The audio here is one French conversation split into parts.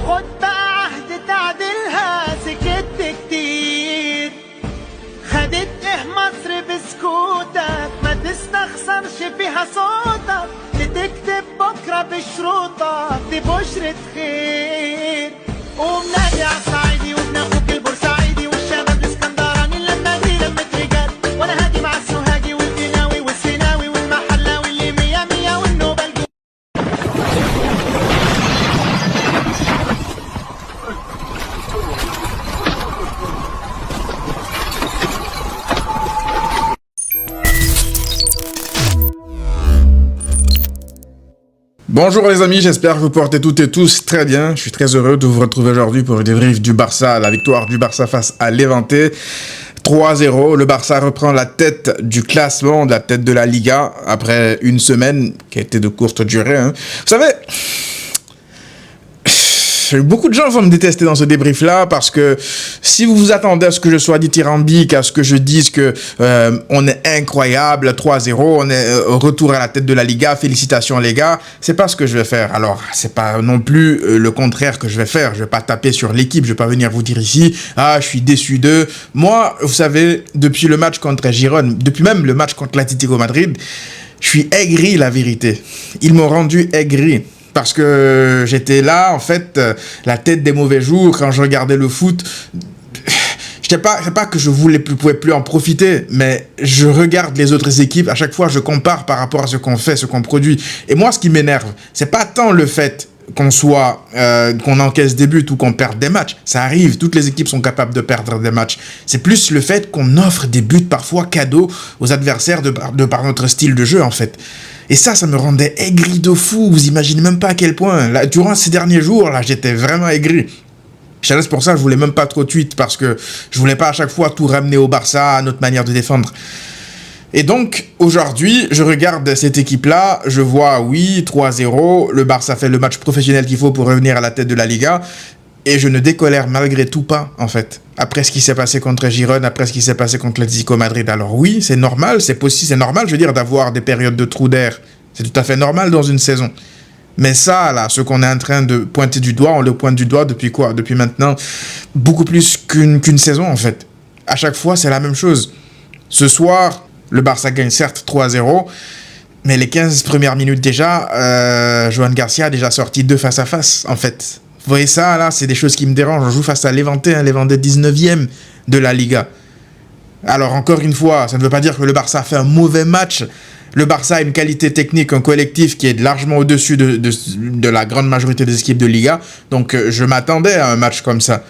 خد بقى عهد تعديلها، سكت كتير. خدت ايه مصر بسكوتك، ما تستخسرش فيها صوتك، بتكتب بكرة بشروطك دي بشرة خير. قوم نادي عالصعيدي وابن اخوك البورسعيدي والشباب الاسكندراني، لما دي لمة رجال، وانا هادي مع السوهاجي والقناوي والسيناوي والمحلاوي اللي مية مية والنوبة الجو. Bonjour les amis, j'espère que vous portez toutes et tous très bien. Je suis très heureux de vous retrouver aujourd'hui pour le débrief du Barça, la victoire du Barça face à Levante. 3-0, le Barça reprend la tête du classement, la tête de la Liga, après une semaine qui a été de courte durée. Vous savez, beaucoup de gens vont me détester dans ce débrief-là parce que si vous vous attendez à ce que je sois dithyrambique, à ce que je dise que on est incroyable, 3-0, on est au retour à la tête de la Liga, félicitations les gars, c'est pas ce que je vais faire. Alors, c'est pas non plus le contraire que je vais faire. Je vais pas taper sur l'équipe, je vais pas venir vous dire ici, ah, je suis déçu d'eux. Moi, vous savez, depuis le match contre Girone, depuis même le match contre l'Atlético Madrid, je suis aigri, la vérité. Ils m'ont rendu aigri. Parce que j'étais là, en fait, la tête des mauvais jours, quand je regardais le foot. C'est pas que je pouvais plus en profiter, mais je regarde les autres équipes, à chaque fois je compare par rapport à ce qu'on fait, ce qu'on produit. Et moi, ce qui m'énerve, c'est pas tant le fait qu'on encaisse des buts ou qu'on perde des matchs. Ça arrive, toutes les équipes sont capables de perdre des matchs. C'est plus le fait qu'on offre des buts parfois cadeaux aux adversaires de par notre style de jeu, en fait. Et ça me rendait aigri de fou. Vous imaginez même pas à quel point. Là, durant ces derniers jours, là, j'étais vraiment aigri. C'est pour ça que je voulais même pas trop tweet, parce que je voulais pas à chaque fois tout ramener au Barça, à notre manière de défendre. Et donc, aujourd'hui, je regarde cette équipe-là, je vois, oui, 3-0, le Barça fait le match professionnel qu'il faut pour revenir à la tête de la Liga, et je ne décolère malgré tout pas, en fait. Après ce qui s'est passé contre Girone, après ce qui s'est passé contre l'Atlético Madrid. Alors oui, c'est normal, c'est possible, c'est normal, je veux dire, d'avoir des périodes de trou d'air. C'est tout à fait normal dans une saison. Mais ça, là, ce qu'on est en train de pointer du doigt, on le pointe du doigt depuis quoi? Depuis maintenant beaucoup plus qu'une saison, en fait. À chaque fois, c'est la même chose. Ce soir, le Barça gagne certes 3-0, mais les 15 premières minutes déjà, Joan Garcia a déjà sorti 2 face-à-face, en fait. Vous voyez ça, là, c'est des choses qui me dérangent. On joue face à Levante, Levante 19e de la Liga. Alors, encore une fois, ça ne veut pas dire que le Barça fait un mauvais match. Le Barça a une qualité technique, un collectif qui est largement au-dessus de la grande majorité des équipes de Liga. Donc, je m'attendais à un match comme ça.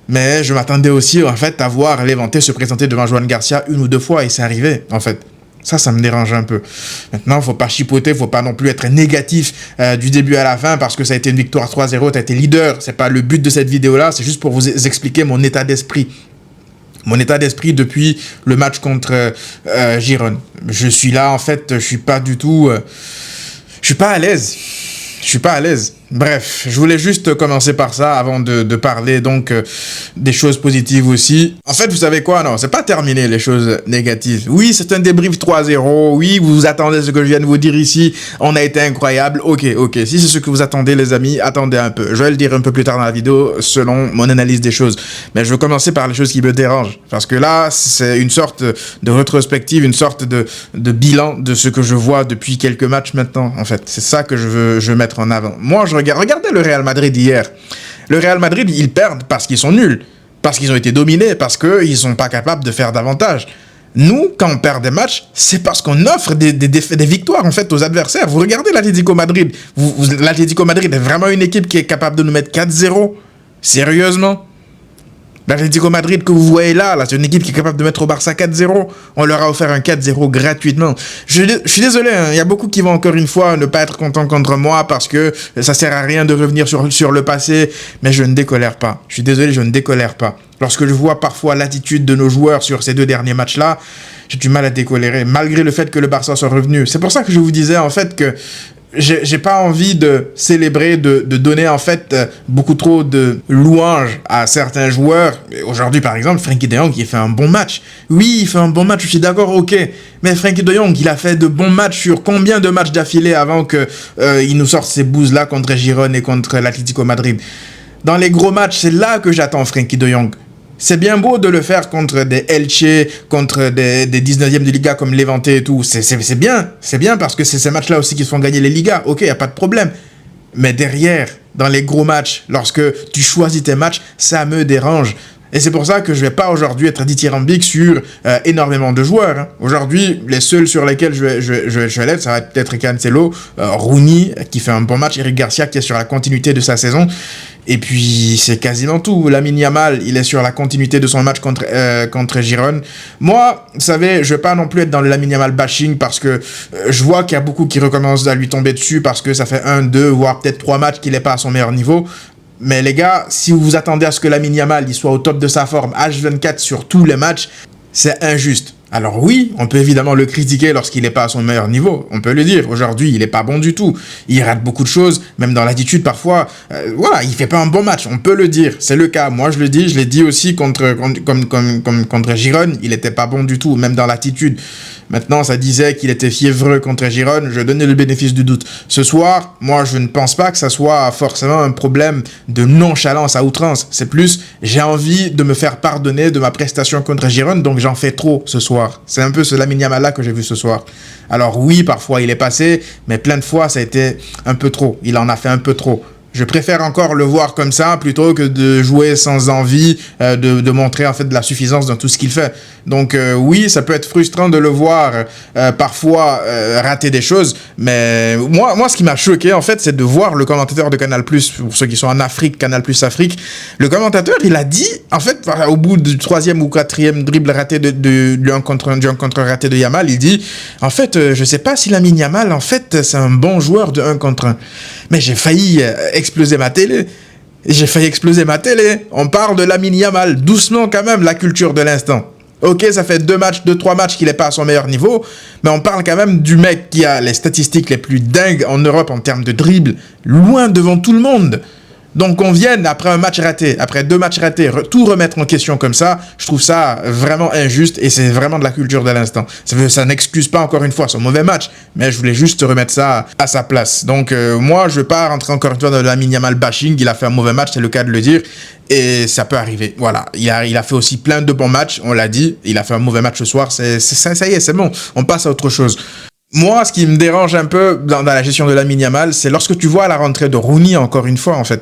Mais je m'attendais aussi, en fait, à voir Levante se présenter devant Joan Garcia 1 ou 2 fois, et c'est arrivé, en fait. Ça me dérange un peu. Maintenant, faut pas chipoter, faut pas non plus être négatif du début à la fin, parce que ça a été une victoire 3-0, t'as été leader. C'est pas le but de cette vidéo-là, c'est juste pour vous expliquer mon état d'esprit. Mon état d'esprit depuis le match contre Girone. Je suis là, en fait, je suis pas du tout... je suis pas à l'aise. Je suis pas à l'aise. Bref, je voulais juste commencer par ça avant de parler donc des choses positives aussi. En fait, vous savez quoi? Non, c'est pas terminé les choses négatives. Oui, c'est un débrief 3-0. Oui, vous vous attendez à ce que je viens de vous dire ici. On a été incroyable. Ok. Si c'est ce que vous attendez, les amis, attendez un peu. Je vais le dire un peu plus tard dans la vidéo selon mon analyse des choses. Mais je veux commencer par les choses qui me dérangent. Parce que là, c'est une sorte de rétrospective, une sorte de bilan de ce que je vois depuis quelques matchs maintenant, en fait. C'est ça que je veux mettre en avant. Moi, regardez le Real Madrid hier. Le Real Madrid, ils perdent parce qu'ils sont nuls, parce qu'ils ont été dominés, parce qu'ils ne sont pas capables de faire davantage. Nous, quand on perd des matchs, c'est parce qu'on offre des victoires en fait aux adversaires. Vous regardez l'Atlético Madrid. L'Atlético Madrid est vraiment une équipe qui est capable de nous mettre 4-0. Sérieusement? L'Atlético Madrid que vous voyez là, c'est une équipe qui est capable de mettre au Barça 4-0. On leur a offert un 4-0 gratuitement. Je suis désolé, il y a beaucoup qui vont encore une fois ne pas être contents contre moi parce que ça sert à rien de revenir sur le passé. Mais je ne décolère pas. Je suis désolé, je ne décolère pas. Lorsque je vois parfois l'attitude de nos joueurs sur ces 2 derniers matchs-là, j'ai du mal à décolérer, malgré le fait que le Barça soit revenu. C'est pour ça que je vous disais en fait que j'ai pas envie de célébrer, de donner en fait beaucoup trop de louanges à certains joueurs. Aujourd'hui par exemple, Frenkie de Jong, il fait un bon match. Oui, il fait un bon match, je suis d'accord, ok. Mais Frenkie de Jong, il a fait de bons matchs sur combien de matchs d'affilée avant que il nous sorte ces bouses là contre Girone et contre l'Atlético Madrid. Dans les gros matchs, c'est là que j'attends Frenkie de Jong. C'est bien beau de le faire contre des Elche, contre des 19e de Liga comme Levante et tout. C'est bien parce que c'est ces matchs-là aussi qui se font gagner les Ligas. Ok, y a pas de problème. Mais derrière, dans les gros matchs, lorsque tu choisis tes matchs, ça me dérange. Et c'est pour ça que je vais pas aujourd'hui être dithyrambique sur énormément de joueurs. Hein. Aujourd'hui, les seuls sur lesquels je vais l'être, ça va peut-être Cancelo, Rooney qui fait un bon match, Eric Garcia qui est sur la continuité de sa saison. Et puis, c'est quasiment tout. Lamine Yamal, il est sur la continuité de son match contre Girone. Moi, vous savez, je vais pas non plus être dans le Lamine Yamal bashing parce que je vois qu'il y a beaucoup qui recommencent à lui tomber dessus parce que ça fait 1, 2, voire peut-être 3 matchs qu'il n'est pas à son meilleur niveau. Mais les gars, si vous vous attendez à ce que Lamine Yamal il soit au top de sa forme H24 sur tous les matchs, c'est injuste. Alors oui, on peut évidemment le critiquer lorsqu'il n'est pas à son meilleur niveau. On peut le dire. Aujourd'hui, il n'est pas bon du tout. Il rate beaucoup de choses, même dans l'attitude parfois. Voilà, il fait pas un bon match. On peut le dire. C'est le cas. Moi, je le dis. Je l'ai dit aussi contre Girone. Il n'était pas bon du tout, même dans l'attitude. Maintenant, ça disait qu'il était fiévreux contre Girone. Je donnais le bénéfice du doute. Ce soir, moi, je ne pense pas que ça soit forcément un problème de nonchalance à outrance. C'est plus, j'ai envie de me faire pardonner de ma prestation contre Girone, donc j'en fais trop ce soir. C'est un peu ce Lamine Yamal-là que j'ai vu ce soir. Alors oui, parfois il est passé, mais plein de fois, ça a été un peu trop. Il en a fait un peu trop. Je préfère encore le voir comme ça plutôt que de jouer sans envie, de montrer en fait de la suffisance dans tout ce qu'il fait. Donc oui, ça peut être frustrant de le voir parfois rater des choses, mais moi ce qui m'a choqué en fait, c'est de voir le commentateur de Canal+, pour ceux qui sont en Afrique, Canal+ Afrique, le commentateur il a dit, en fait, au bout du 3e ou 4e dribble raté du 1 contre raté de Yamal, il dit, en fait, je sais pas si Lamine Yamal, en fait, c'est un bon joueur de 1 contre 1. Mais j'ai failli exploser ma télé. On parle de Lamine Yamal, doucement quand même, la culture de l'instant. Ok, ça fait 2-3 matchs qu'il n'est pas à son meilleur niveau, mais on parle quand même du mec qui a les statistiques les plus dingues en Europe en termes de dribble, loin devant tout le monde. Donc qu'on vienne après un match raté, après 2 matchs ratés, tout remettre en question comme ça, je trouve ça vraiment injuste et c'est vraiment de la culture de l'instant. Ça n'excuse pas encore une fois son mauvais match, mais je voulais juste remettre ça à sa place. Donc moi, je ne vais pas rentrer encore une fois dans le Lamine Yamal bashing, il a fait un mauvais match, c'est le cas de le dire, et ça peut arriver. Voilà, il a fait aussi plein de bons matchs, on l'a dit, il a fait un mauvais match ce soir, ça y est, c'est bon, on passe à autre chose. Moi, ce qui me dérange un peu dans la gestion de Lamine Yamal, c'est lorsque tu vois la rentrée de Rooney, encore une fois, en fait.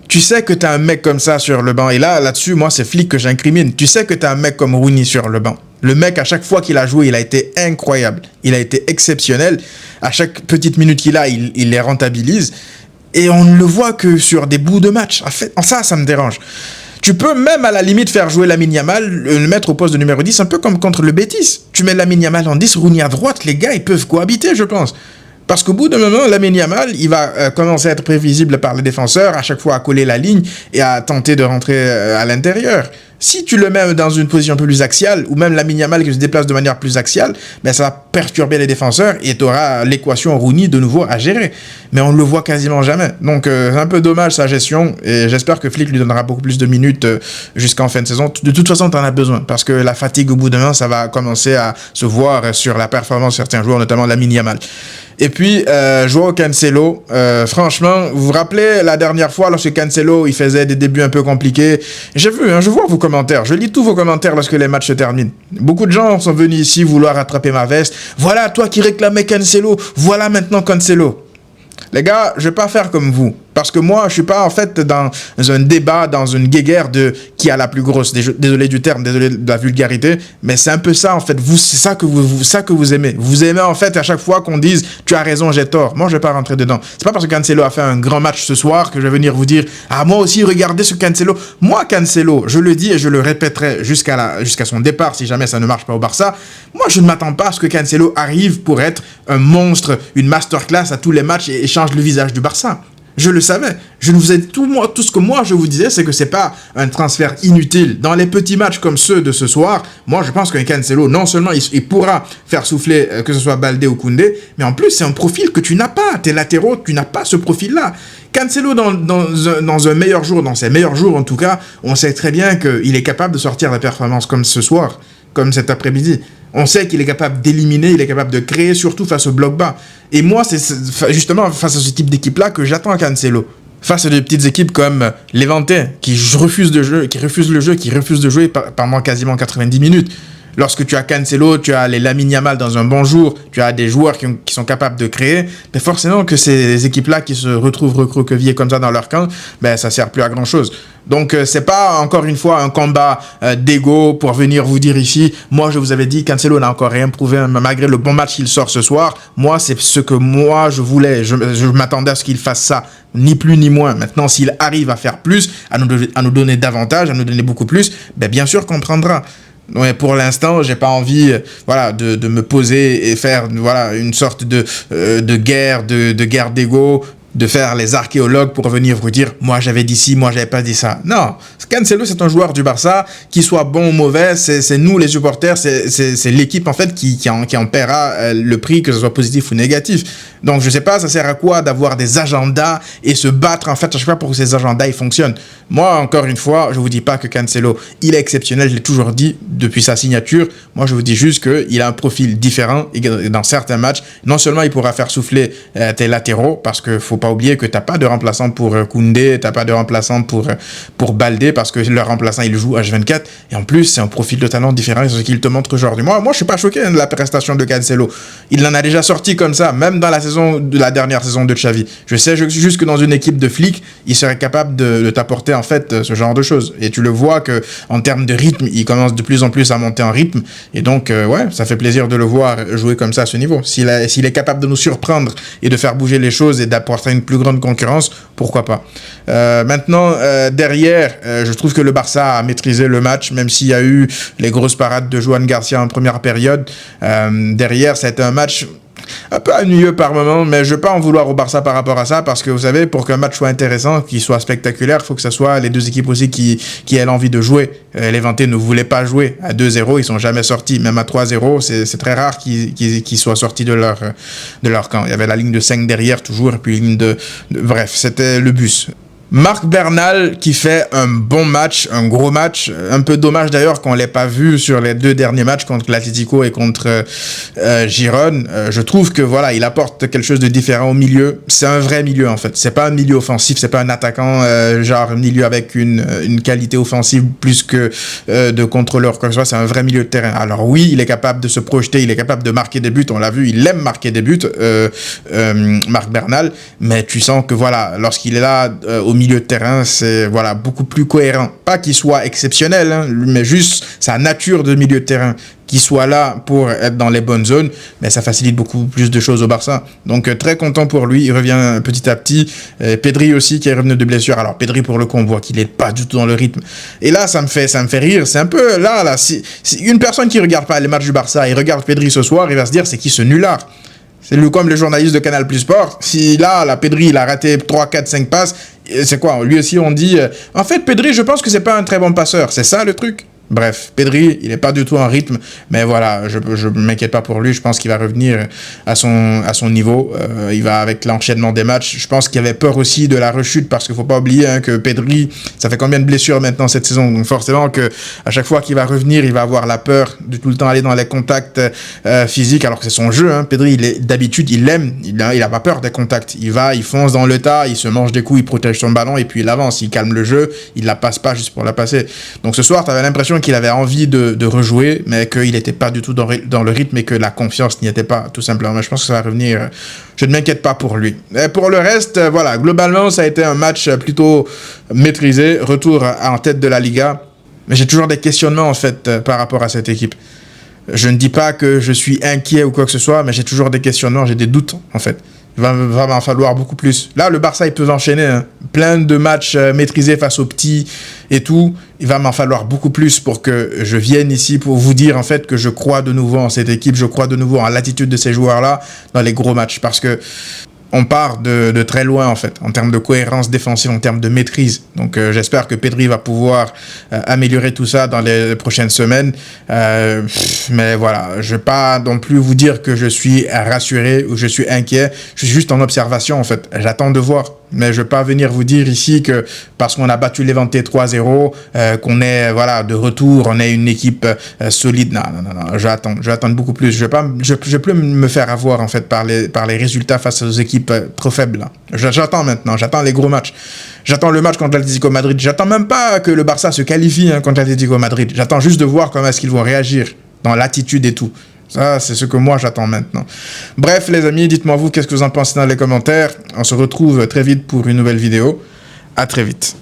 Tu sais que t'as un mec comme ça sur le banc. Et là-dessus, moi, c'est Flick que j'incrimine. Tu sais que t'as un mec comme Rooney sur le banc. Le mec, à chaque fois qu'il a joué, il a été incroyable. Il a été exceptionnel. À chaque petite minute qu'il a, il les rentabilise. Et on ne le voit que sur des bouts de match. En fait, ça me dérange. Tu peux même à la limite faire jouer Lamine Yamal, le mettre au poste de numéro 10, un peu comme contre le Betis. Tu mets Lamine Yamal en 10, Rooney à droite, les gars, ils peuvent cohabiter, je pense. Parce qu'au bout d'un moment, Lamine Yamal, il va commencer à être prévisible par les défenseurs, à chaque fois à coller la ligne et à tenter de rentrer à l'intérieur. Si tu le mets dans une position un peu plus axiale, ou même Lamine Yamal qui se déplace de manière plus axiale, ben ça va perturber les défenseurs et tu auras l'équation Rooney de nouveau à gérer. Mais on ne le voit quasiment jamais. Donc c'est un peu dommage sa gestion et j'espère que Flick lui donnera beaucoup plus de minutes jusqu'en fin de saison. De toute façon, tu en as besoin parce que la fatigue au bout d'un moment, ça va commencer à se voir sur la performance de certains joueurs, notamment Lamine Yamal. Et puis, Joao Cancelo, franchement, vous vous rappelez la dernière fois lorsque Cancelo, il faisait des débuts un peu compliqués. Je vois vos commentaires, je lis tous vos commentaires lorsque les matchs se terminent. Beaucoup de gens sont venus ici vouloir attraper ma veste. Voilà, toi qui réclamais Cancelo, voilà maintenant Cancelo. Les gars, je vais pas faire comme vous. Parce que moi, je suis pas en fait dans un débat, dans une guéguerre de qui a la plus grosse. Désolé du terme, désolé de la vulgarité, mais c'est un peu ça en fait. C'est ça que vous aimez. Vous aimez en fait à chaque fois qu'on dise tu as raison, j'ai tort. Moi, je vais pas rentrer dedans. C'est pas parce que Cancelo a fait un grand match ce soir que je vais venir vous dire ah moi aussi regardez ce Cancelo. Moi Cancelo, je le dis et je le répéterai jusqu'à son départ si jamais ça ne marche pas au Barça. Moi, je ne m'attends pas à ce que Cancelo arrive pour être un monstre, une masterclass à tous les matchs et change le visage du Barça. Je le savais. Je vous ai tout ce que moi je vous disais, c'est que c'est pas un transfert inutile. Dans les petits matchs comme ceux de ce soir, moi je pense qu'un Cancelo, non seulement il pourra faire souffler que ce soit Baldé ou Koundé, mais en plus c'est un profil que tu n'as pas. Tes latéraux, tu n'as pas ce profil-là. Cancelo dans un meilleur jour, dans ses meilleurs jours en tout cas, on sait très bien qu'il est capable de sortir des performances comme ce soir, comme cet après-midi. On sait qu'il est capable d'éliminer, il est capable de créer, surtout face au bloc bas. Et moi, c'est justement face à ce type d'équipe-là que j'attends Cancelo. face à des petites équipes comme Levante, qui refusent le jeu, qui refusent de jouer pendant quasiment 90 minutes. Lorsque tu as Cancelo, tu as les Lamine Yamal dans un bon jour, tu as des joueurs qui sont capables de créer, mais forcément que ces équipes-là qui se retrouvent recroquevillées comme ça dans leur camp, ça sert plus à grand-chose. Donc c'est pas encore une fois un combat d'ego pour venir vous dire ici, moi je vous avais dit, Cancelo n'a encore rien prouvé malgré le bon match qu'il sort ce soir. Moi c'est ce que moi je voulais, je m'attendais à ce qu'il fasse ça, ni plus ni moins. Maintenant s'il arrive à faire plus, à nous donner davantage, à nous donner beaucoup plus, bien sûr qu'on prendra. Ouais, pour l'instant, j'ai pas envie, de me poser et faire, une sorte de guerre d'ego, de faire les archéologues pour venir vous dire « moi j'avais dit ci, moi j'avais pas dit ça ». Non, Cancelo c'est un joueur du Barça, qu'il soit bon ou mauvais, c'est nous les supporters, c'est l'équipe en fait qui en paiera le prix, que ce soit positif ou négatif. Donc je sais pas, ça sert à quoi d'avoir des agendas et se battre en fait à chaque fois pour que ces agendas ils fonctionnent. Moi encore une fois, je vous dis pas que Cancelo il est exceptionnel, je l'ai toujours dit depuis sa signature. Moi je vous dis juste qu'il a un profil différent et dans certains matchs, non seulement il pourra faire souffler tes latéraux, parce que faut pas oublier que t'as pas de remplaçant pour Koundé, t'as pas de remplaçant pour Baldé, parce que leur remplaçant il joue H24, et en plus c'est un profil de talent différent, c'est ce qu'il te montre aujourd'hui. Moi je suis pas choqué de la prestation de Cancelo, il en a déjà sorti comme ça, même dans la dernière saison de Xavi. Je sais juste que dans une équipe de flics, il serait capable de t'apporter en fait ce genre de choses, et tu le vois que en termes de rythme, il commence de plus en plus à monter en rythme, et donc ça fait plaisir de le voir jouer comme ça à ce niveau. S'il est capable de nous surprendre et de faire bouger les choses et d'apporter une plus grande concurrence, pourquoi pas. Maintenant, derrière, je trouve que le Barça a maîtrisé le match, même s'il y a eu les grosses parades de Joan Garcia en première période. Derrière, c'était un match un peu ennuyeux par moment, mais je ne vais pas en vouloir au Barça par rapport à ça, parce que vous savez, pour qu'un match soit intéressant, qu'il soit spectaculaire, il faut que ce soit les deux équipes aussi qui aient l'envie de jouer. Levante ne voulait pas jouer à 2-0, ils sont jamais sortis, même à 3-0, c'est très rare qu'ils soient sortis de leur camp. Il y avait la ligne de 5 derrière toujours, et puis une ligne de bref, c'était le bus. Marc Bernal qui fait un bon match, un gros match, un peu dommage d'ailleurs qu'on ne l'ait pas vu sur les deux derniers matchs contre l'Atlético et contre Girone. Je trouve que il apporte quelque chose de différent au milieu. C'est un vrai milieu en fait, c'est pas un milieu offensif, c'est pas un attaquant genre milieu avec une qualité offensive plus que de contrôleur, quoi que ce soit. C'est un vrai milieu de terrain. Alors oui, il est capable de se projeter, il est capable de marquer des buts, on l'a vu, il aime marquer des buts, Marc Bernal, mais tu sens que lorsqu'il est là au milieu de terrain, c'est beaucoup plus cohérent. Pas qu'il soit exceptionnel, mais juste sa nature de milieu de terrain, qu'il soit là pour être dans les bonnes zones, mais ça facilite beaucoup plus de choses au Barça. Donc très content pour lui, il revient petit à petit. Pedri aussi qui est revenu de blessure. Alors Pedri pour le coup, on voit qu'il est pas du tout dans le rythme. Et là ça me fait rire. C'est un peu là si une personne qui regarde pas les matchs du Barça et regarde Pedri ce soir, il va se dire c'est qui ce nulard. C'est comme les journalistes de Canal Plus Sport. Si là, Pedri, il a raté 3, 4, 5 passes, c'est quoi? Lui aussi, on dit... en fait, Pedri, je pense que c'est pas un très bon passeur. C'est ça, le truc? Bref, Pedri, il n'est pas du tout en rythme, mais je m'inquiète pas pour lui, je pense qu'il va revenir à son niveau, il va avec l'enchaînement des matchs. Je pense qu'il y avait peur aussi de la rechute, parce qu'il faut pas oublier que Pedri, ça fait combien de blessures maintenant cette saison, donc forcément que à chaque fois qu'il va revenir, il va avoir la peur de tout le temps aller dans les contacts physiques, alors que c'est son jeu, Pedri, d'habitude, il a pas peur des contacts, il fonce dans le tas, il se mange des coups, il protège son ballon, et puis il avance, il calme le jeu, il la passe pas juste pour la passer. Donc ce soir, tu avais l'impression qu'il avait envie de rejouer, mais qu'il n'était pas du tout dans le rythme et que la confiance n'y était pas, tout simplement. Mais je pense que ça va revenir. Je ne m'inquiète pas pour lui. Et pour le reste, globalement, ça a été un match plutôt maîtrisé. Retour en tête de la Liga. Mais j'ai toujours des questionnements, en fait, par rapport à cette équipe. Je ne dis pas que je suis inquiet ou quoi que ce soit, mais j'ai toujours des questionnements, j'ai des doutes, en fait. Il va m'en falloir beaucoup plus. Là, le Barça, il peut enchaîner plein de matchs maîtrisés face aux petits et tout. Il va m'en falloir beaucoup plus pour que je vienne ici pour vous dire en fait que je crois de nouveau en cette équipe, je crois de nouveau en l'attitude de ces joueurs-là dans les gros matchs. Parce que on part de très loin en fait, en termes de cohérence défensive, en termes de maîtrise. Donc j'espère que Pedri va pouvoir améliorer tout ça dans les prochaines semaines. Mais voilà, je ne vais pas non plus vous dire que je suis rassuré ou je suis inquiet. Je suis juste en observation en fait. J'attends de voir. Mais je vais pas venir vous dire ici que parce qu'on a battu Levante 3-0, qu'on est voilà de retour, on est une équipe solide. Non. J'attends beaucoup plus. Je vais plus me faire avoir en fait par les résultats face aux équipes trop faibles. J'attends maintenant. J'attends les gros matchs. J'attends le match contre l'Atlético Madrid. J'attends même pas que le Barça se qualifie contre l'Atlético Madrid. J'attends juste de voir comment est-ce qu'ils vont réagir dans l'attitude et tout. Ça, c'est ce que moi j'attends maintenant. Bref, les amis, dites-moi vous qu'est-ce que vous en pensez dans les commentaires. On se retrouve très vite pour une nouvelle vidéo. À très vite.